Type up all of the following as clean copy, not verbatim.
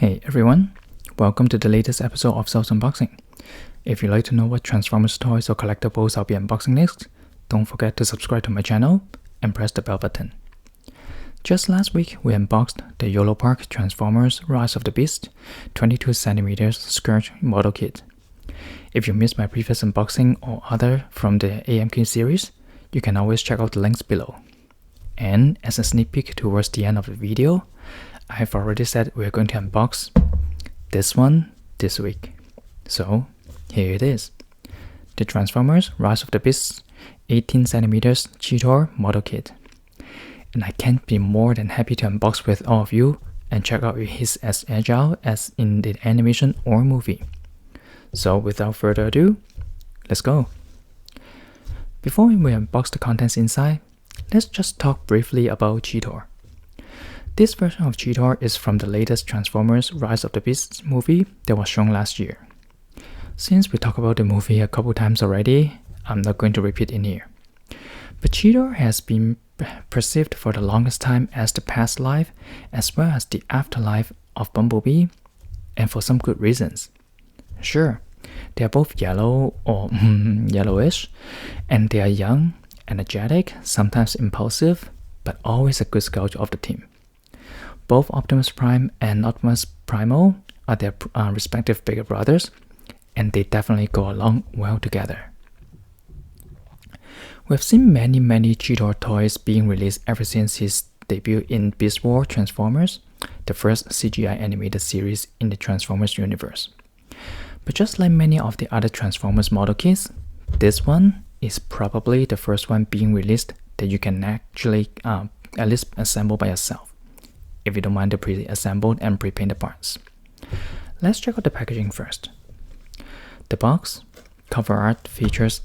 Hey everyone, welcome to the latest episode of Self Unboxing. If you'd like to know what Transformers toys or collectibles I'll be unboxing next, don't forget to subscribe to my channel and press the bell button. Just last week, we unboxed the YOLOPARK Transformers Rise of the Beast 22cm Scourge model kit. If you missed my previous unboxing or other from the AMK series, you can always check out the links below. And as a sneak peek towards the end of the video, I have already said we're going to unbox this one this week. So here it is. The Transformers Rise of the Beast 18cm Cheetor model kit. And I can't be more than happy to unbox with all of you and check out if he's as agile as in the animation or movie. So without further ado, let's go. Before we unbox the contents inside, let's just talk briefly about Cheetor. This version of Cheetor is from the latest Transformers Rise of the Beasts movie that was shown last year. Since we talked about the movie a couple times already, I'm not going to repeat in here. But Cheetor has been perceived for the longest time as the past life as well as the afterlife of Bumblebee, and for some good reasons. Sure, they are both yellow or yellowish, and they are young, energetic, sometimes impulsive, but always a good scout of the team. Both Optimus Prime and Optimus Primal are their respective bigger brothers, and they definitely go along well together. We've seen many Cheetor toys being released ever since his debut in Beast Wars Transformers, the first CGI animated series in the Transformers universe. But just like many of the other Transformers model kits, this one is probably the first one being released that you can actually at least assemble by yourself, if you don't mind the pre-assembled and pre-painted parts. Let's check out the packaging first. The box cover art features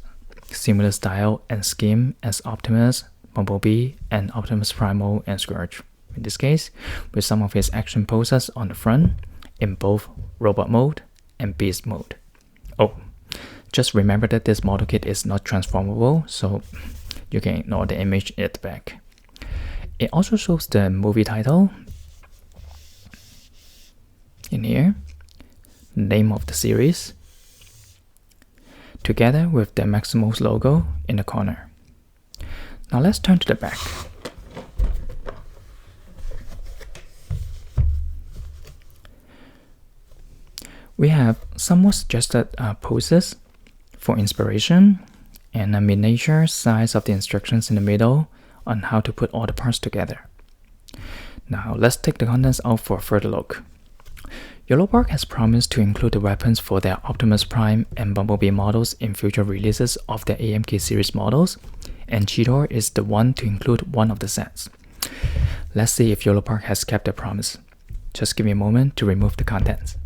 similar style and scheme as Optimus, Bumblebee, and Optimus Primal and Scourge. In this case, with some of his action poses on the front in both robot mode and beast mode. Oh, just remember that this model kit is not transformable, so you can ignore the image at the back. It also shows the movie title in here, name of the series, together with the Maximus logo in the corner. Now let's turn to the back. We have somewhat suggested poses for inspiration and a miniature size of the instructions in the middle on how to put all the parts together. Now let's take the contents out for a further look. YOLOPARK has promised to include the weapons for their Optimus Prime and Bumblebee models in future releases of the AMK series models, and Cheetor is the one to include one of the sets. Let's see if YOLOPARK has kept their promise. Just give me a moment to remove the contents.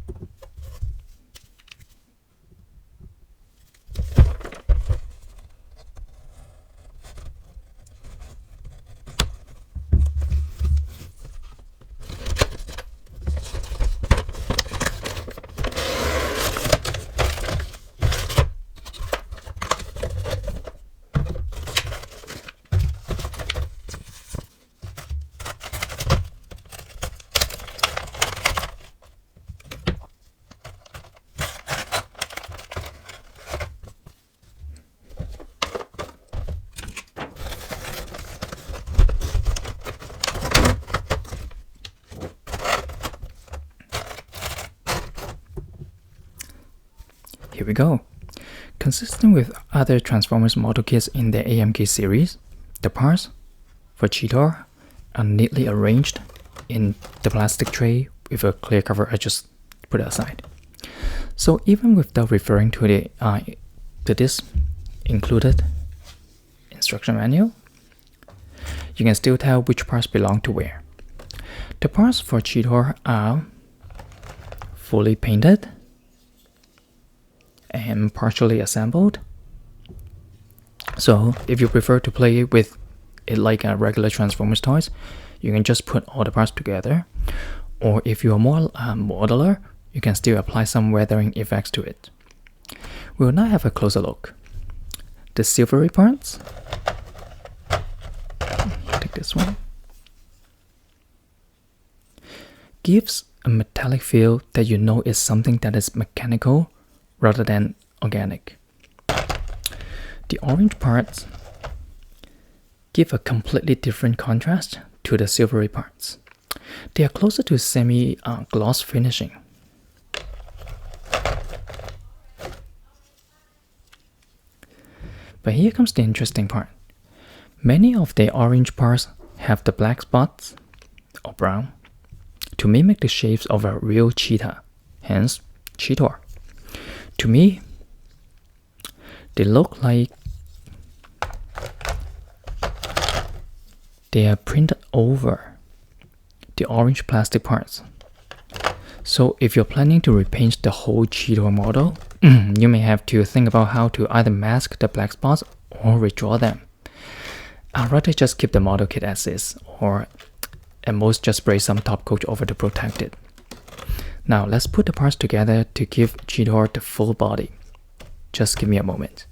Here we go. Consistent with other Transformers model kits in the AMK series, the parts for Cheetor are neatly arranged in the plastic tray with a clear cover. I just put it aside. So even without referring to this included instruction manual, you can still tell which parts belong to where. The parts for Cheetor are fully painted and partially assembled. So if you prefer to play with it like a regular Transformers toys, you can just put all the parts together. Or if you are more modular, you can still apply some weathering effects to it. We will now have a closer look. The silvery parts, take this one, gives a a metallic feel that you know is something that is mechanical rather than organic. The orange parts give a completely different contrast to the silvery parts. They are closer to semi-gloss finishing. But here comes the interesting part. Many of the orange parts have the black spots, or brown, to mimic the shapes of a real cheetah, hence Cheetor. To me, they look like they are printed over the orange plastic parts. So if you're planning to repaint the whole Cheetor model, you may have to think about how to either mask the black spots or redraw them. I'd rather just keep the model kit as is, or at most just spray some top coat over to protect it. Now let's put the parts together to give Cheetor the full body. Just give me a moment.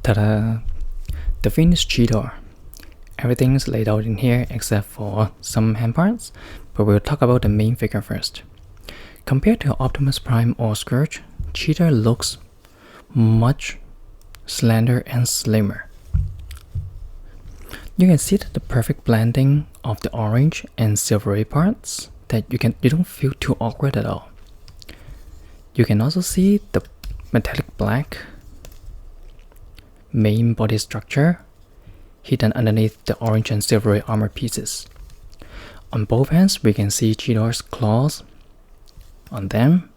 Ta-da! The finished Cheetor. Everything's laid out in here except for some hand parts, but we'll talk about the main figure first. Compared to Optimus Prime or Scourge, Cheetor looks much slender and slimmer. You can see that the perfect blending of the orange and silvery parts that you don't feel too awkward at all. You can also see the metallic black main body structure hidden underneath the orange and silvery armor pieces. On both hands, we can see Cheetor's claws on them,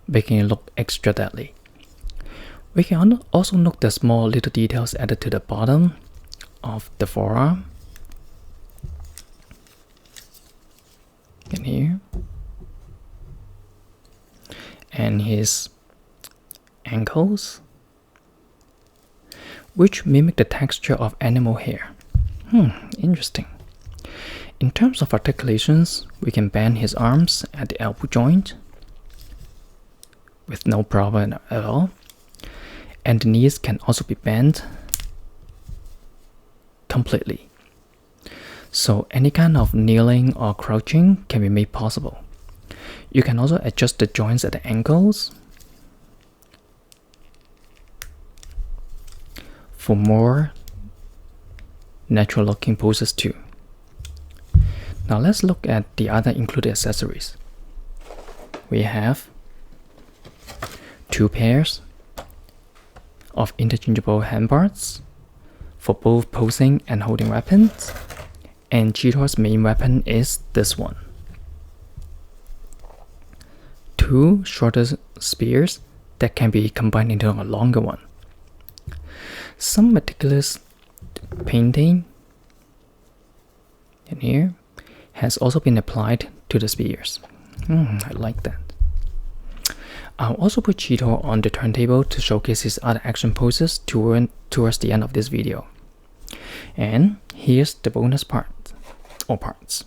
making it look extra deadly. We can also note the small little details added to the bottom of the forearm in here, and his ankles, which mimic the texture of animal hair. Interesting. In terms of articulations, we can bend his arms at the elbow joint with no problem at all, and the knees can also be bent completely. So any kind of kneeling or crouching can be made possible. You can also adjust the joints at the ankles for more natural looking poses too. Now let's look at the other included accessories. We have 2 pairs of interchangeable handbars for both posing and holding weapons. and Cheetor's main weapon is this one. 2 shorter spears that can be combined into a longer one. Some meticulous painting in here has also been applied to the spears. I like that. I'll also put Cheetor on the turntable to showcase his other action poses towards the end of this video. And here's the bonus part, or parts.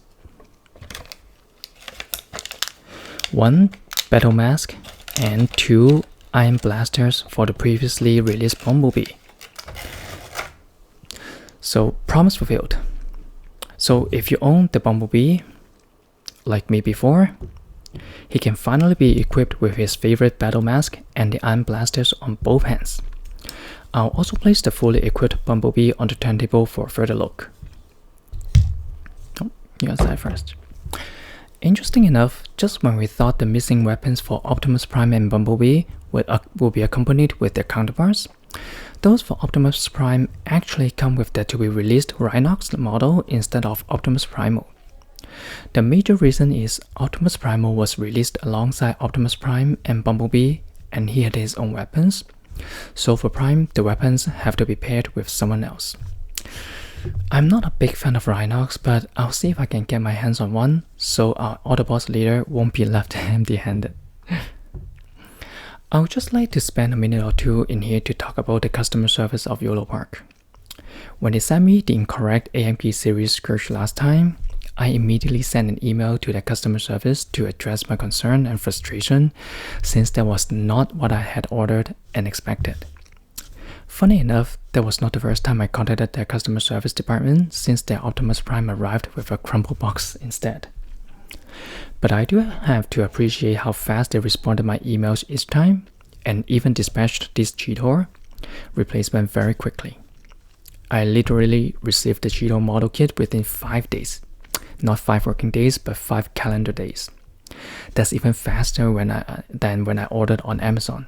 1 battle mask and 2 iron blasters for the previously released Bumblebee. So, promise fulfilled. So if you own the Bumblebee, like me before, he can finally be equipped with his favorite battle mask and the iron blasters on both hands. I'll also place the fully equipped Bumblebee on the turntable for a further look. Oh, you outside first. Interesting enough, just when we thought the missing weapons for Optimus Prime and Bumblebee will be accompanied with their counterparts, those for Optimus Prime actually come with the to-be-released Rhinox model instead of Optimus Primal. The major reason is Optimus Primal was released alongside Optimus Prime and Bumblebee, and he had his own weapons. So for Prime, the weapons have to be paired with someone else. I'm not a big fan of Rhinox, but I'll see if I can get my hands on one, so our Autobots leader won't be left empty-handed. I would just like to spend a minute or two in here to talk about the customer service of YOLOPARK. When they sent me the incorrect AMP series Scourge last time, I immediately sent an email to the customer service to address my concern and frustration, since that was not what I had ordered and expected. Funny enough, that was not the first time I contacted their customer service department, since their Optimus Prime arrived with a crumple box instead. But I do have to appreciate how fast they responded to my emails each time, and even dispatched this Cheetor replacement very quickly. I literally received the Cheetor model kit within 5 days. Not 5 working days, but 5 calendar days. That's even faster than when I ordered on Amazon.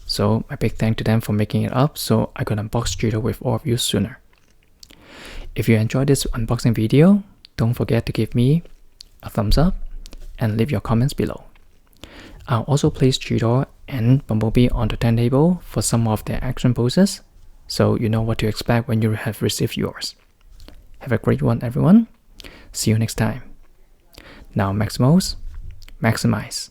So a big thank to them for making it up so I could unbox Cheetor with all of you sooner. If you enjoyed this unboxing video, don't forget to give me a thumbs up and leave your comments below. I'll also place Cheetor and Bumblebee on the turntable for some of their action poses, so you know what to expect when you have received yours. Have a great one, everyone. See you next time. Now Maximals, maximize.